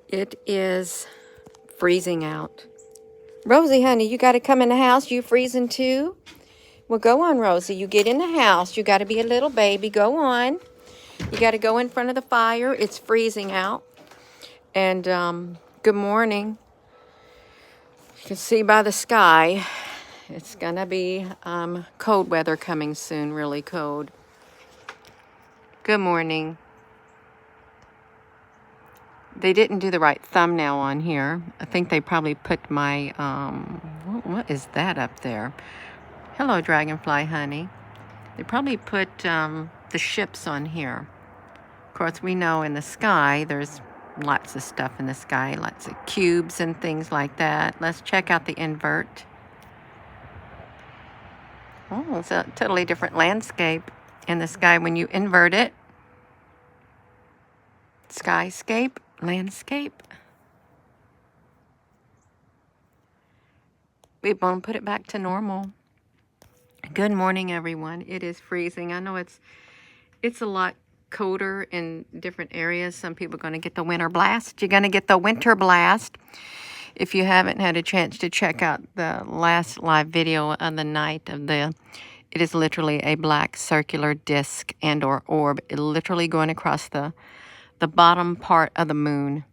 It is freezing out. Rosie, honey, you got to come in the house. You freezing too? Well, go on, Rosie. You get in the house. You got to be a little baby. Go on. You got to go in front of the fire. It's freezing out. And good morning. You can see by the sky, it's going to be cold weather coming soon, really cold. Good morning. They didn't do the right thumbnail on here. I think they probably put my, what is that up there? Hello, Dragonfly Honey. They probably put the ships on here. Of course, we know in the sky, there's lots of stuff in the sky, lots of cubes and things like that. Let's check out the invert. Oh, it's a totally different landscape in the sky when you invert it. Skyscape, landscape. We won't put it back to normal. Good morning, everyone. It is freezing. I know it's a lot colder in different areas. Some people are going to get the winter blast. You're going to get the winter blast. If you haven't had a chance to check out the last live video of the night of it is literally a black circular disc and or orb, literally going across the bottom part of the moon.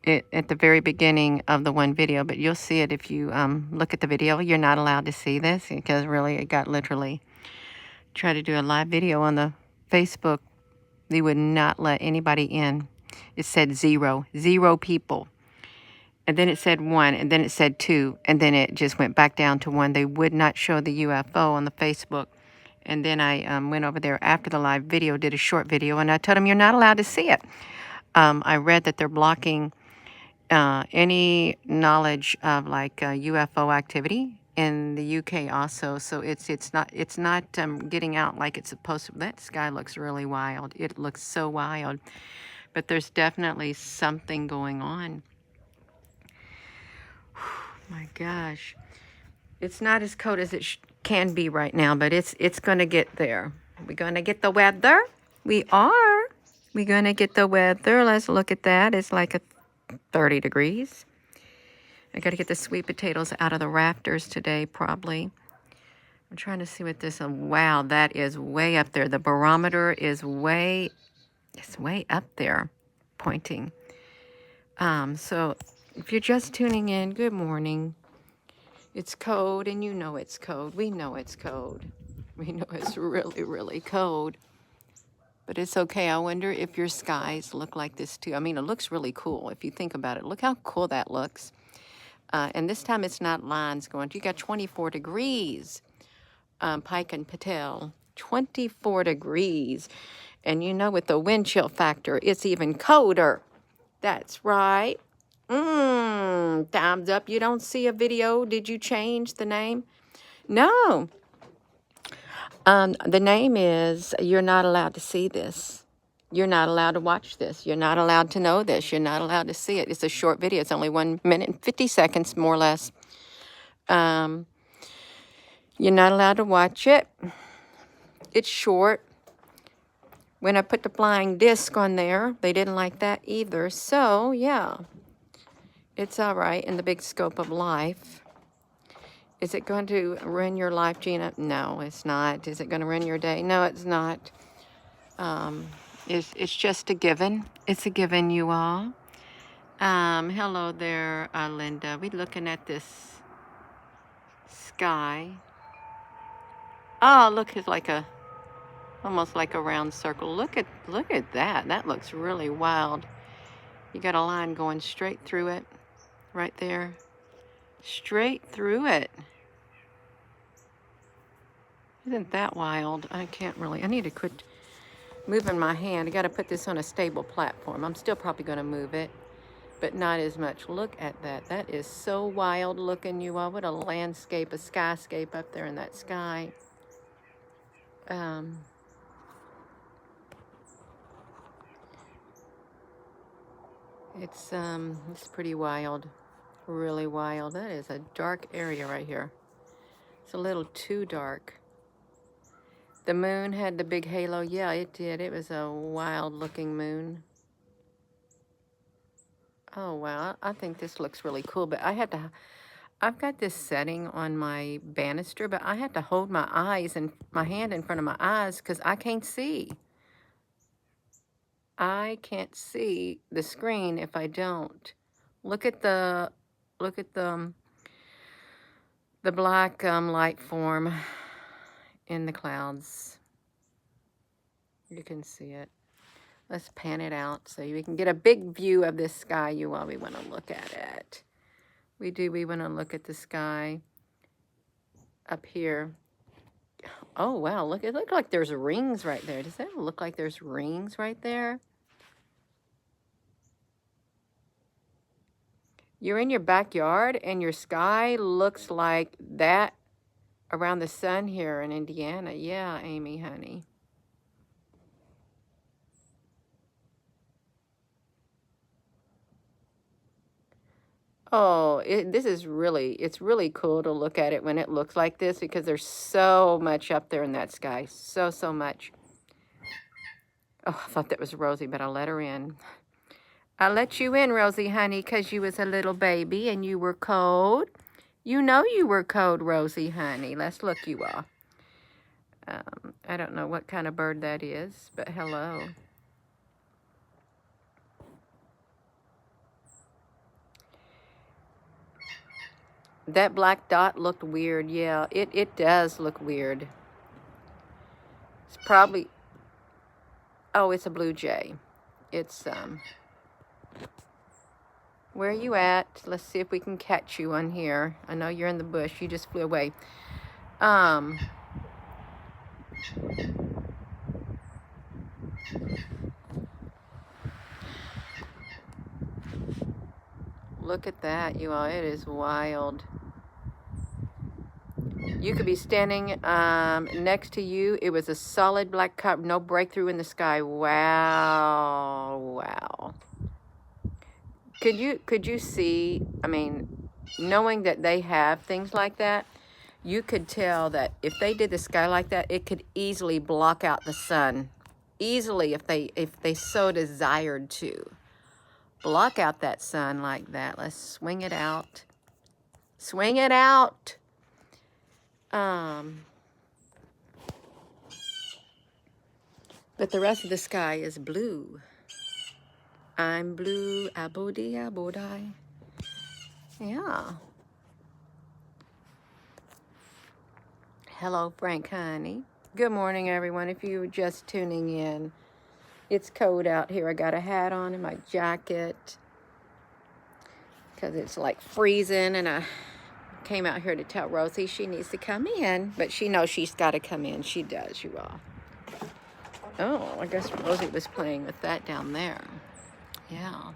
At the very beginning of the one video, but you'll see it if you look at the video. You're not allowed to see this because really it got literally tried to do a live video on the Facebook. They would not let anybody in. It said 0 people, and then it said 1, and then it said 2, and then it just went back down to 1. They would not show the UFO on the Facebook. And then I went over there after the live video, did a short video, and I told them you're not allowed to see it. I read that they're blocking any knowledge of like UFO activity in the UK also, so it's not getting out like it's supposed to. That sky looks really wild. It looks so wild, but there's definitely something going on. My gosh, it's not as cold as it can be right now, but it's going to get there. We're going to get the weather. We are. We're going to get the weather. Let's look at that. It's like a 30 degrees. I got to get the sweet potatoes out of the rafters today, probably. I'm trying to see what this, wow, that is way up there. The barometer is way up there, pointing. So if you're just tuning in, good morning. It's cold, and you know it's cold. We know it's cold. We know it's really, really cold. But it's okay. I wonder if your skies look like this too. I mean, it looks really cool if you think about it. Look how cool that looks. And this time it's not lines going. You got 24 degrees, Pike and Patel. 24 degrees. And you know, with the wind chill factor, it's even colder. That's right. Thumbs up. You don't see a video. Did you change the name? No. The name is, you're not allowed to see this. You're not allowed to watch this. You're not allowed to know this. You're not allowed to see it. It's a short video. It's only 1 minute and 50 seconds, more or less. You're not allowed to watch it. It's short. When I put the flying disc on there, they didn't like that either. So, yeah, it's all right in the big scope of life. Is it going to ruin your life, Gina? No, it's not. Is it going to ruin your day? No, it's not. It's just a given. It's a given, you all. Hello there, Linda. We're looking at this sky. Oh, look, it's like almost like a round circle. Look at that. That looks really wild. You got a line going straight through it, right there. Straight through it. Isn't that wild? I need to quit moving my hand. I got to put this on a stable platform. I'm still probably going to move it, but not as much. Look at that. That is so wild looking, you all. What a landscape, a skyscape up there in that sky. It's pretty wild. Really wild. That is a dark area right here. It's a little too dark. The moon had the big halo. Yeah, it did. It was a wild looking moon. Oh, wow. I think this looks really cool, but I've got this setting on my banister, but I have to hold my eyes and my hand in front of my eyes because I can't see. I can't see the screen if I don't. Look at the, look at the black light form in the clouds. You can see it. Let's pan it out so we can get a big view of this sky, you all. We want to look at it. We want to look at the sky up here. Oh, wow, look, it looks like there's rings right there. Does that look like there's rings right there? You're in your backyard and your sky looks like that around the sun here in Indiana. Yeah, Amy, honey. Oh, it's really cool to look at it when it looks like this because there's so much up there in that sky. So much. Oh, I thought that was Rosie, but I let her in. I let you in, Rosie, honey, because you was a little baby and you were cold. You know you were cold, Rosie, honey. Let's look you all. I don't know what kind of bird that is, but hello. That black dot looked weird. Yeah, it does look weird. It's probably... Oh, it's a blue jay. It's, where are you at? Let's see if we can catch you on here. I know you're in the bush. You just flew away. Look at that, you all. It is wild. You could be standing next to you. It was a solid black cup, no breakthrough in the sky. Wow, wow. Could you see, I mean, knowing that they have things like that, you could tell that if they did the sky like that, it could easily block out the sun. Easily, if they so desired to. Block out that sun like that. Let's swing it out. Swing it out. But the rest of the sky is blue. I'm blue, abodi, abodai. Yeah. Hello, Frank, honey. Good morning, everyone. If you were just tuning in, it's cold out here. I got a hat on and my jacket because it's like freezing, and I came out here to tell Rosie she needs to come in, but she knows she's got to come in. She does, you all. Oh, I guess Rosie was playing with that down there. Yeah.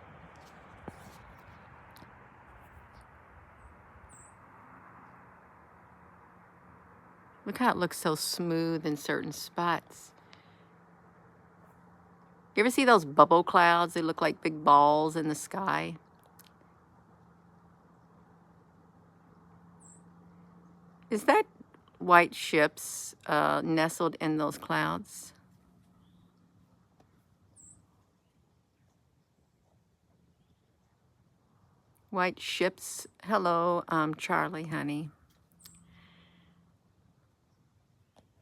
Look how it looks so smooth in certain spots. You ever see those bubble clouds? They look like big balls in the sky. Is that white ships nestled in those clouds? White ships. Hello, Charlie, honey.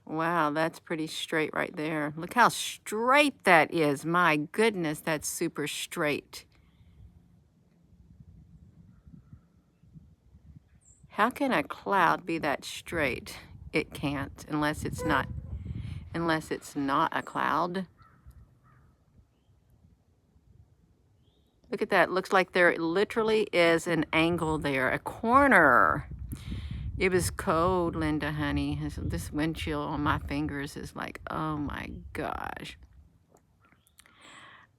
Wow, that's pretty straight right there. Look how straight that is. My goodness, that's super straight. How can a cloud be that straight? It can't, unless it's not a cloud. Look at that. Looks like there literally is an angle there, a corner. It was cold, Linda, honey. This wind chill on my fingers is like, oh my gosh.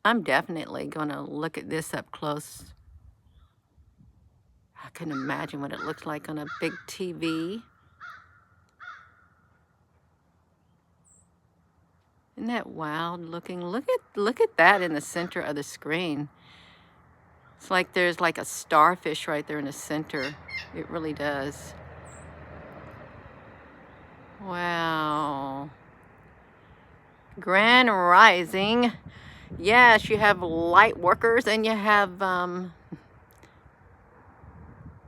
I'm definitely gonna look at this up close. I couldn't imagine what it looks like on a big TV. Isn't that wild looking? Look at that in the center of the screen. It's like there's like a starfish right there in the center. It really does. Wow. Grand Rising. Yes, you have light workers and you have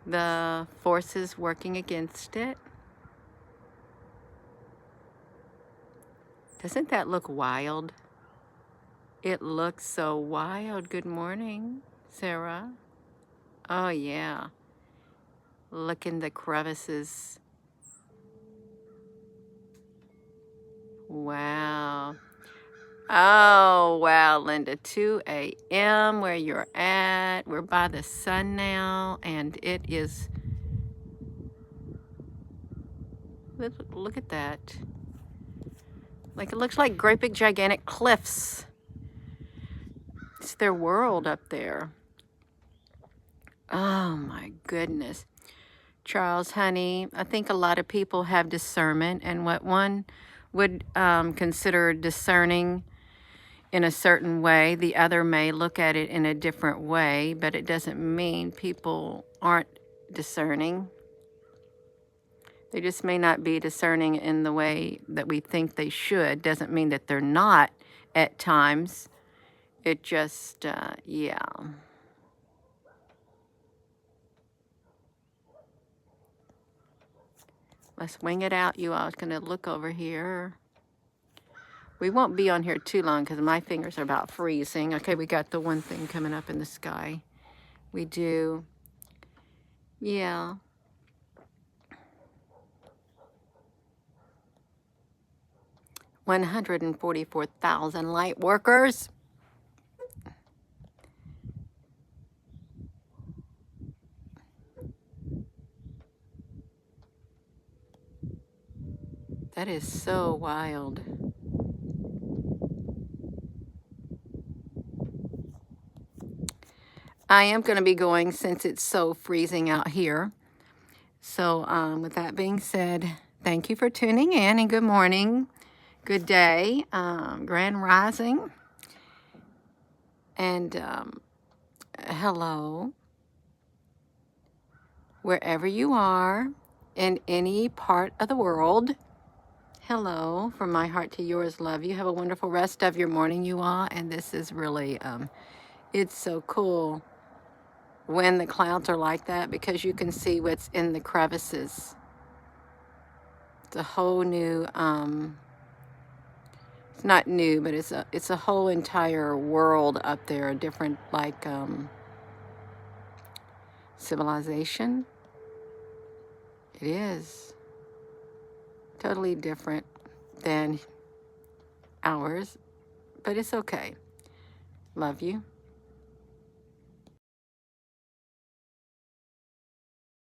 the forces working against it. Doesn't that look wild? It looks so wild. Good morning, Sarah. Oh, yeah. Look in the crevices. Wow. Oh, wow, Linda. 2 a.m. where you're at. We're by the sun now, and it is... Look at that. Like, it looks like great big gigantic cliffs. It's their world up there. Oh, my goodness. Charles, honey, I think a lot of people have discernment, and what one would consider discerning in a certain way, the other may look at it in a different way, but it doesn't mean people aren't discerning. They just may not be discerning in the way that we think they should. Doesn't mean that they're not at times. It just, yeah. Let's wing it out, you all. I was going to look over here. We won't be on here too long because my fingers are about freezing. Okay, we got the one thing coming up in the sky. We do. Yeah. $144,000 light workers. That is so wild. I am going to be going since it's so freezing out here. So with that being said, thank you for tuning in and good morning, good day, grand rising, and hello, wherever you are in any part of the world. Hello, from my heart to yours, love you. Have a wonderful rest of your morning, you all. And this is really, it's so cool when the clouds are like that because you can see what's in the crevices. It's a whole new, it's not new, but it's a whole entire world up there, a different, like, civilization. It is totally different than ours, but it's okay. Love you.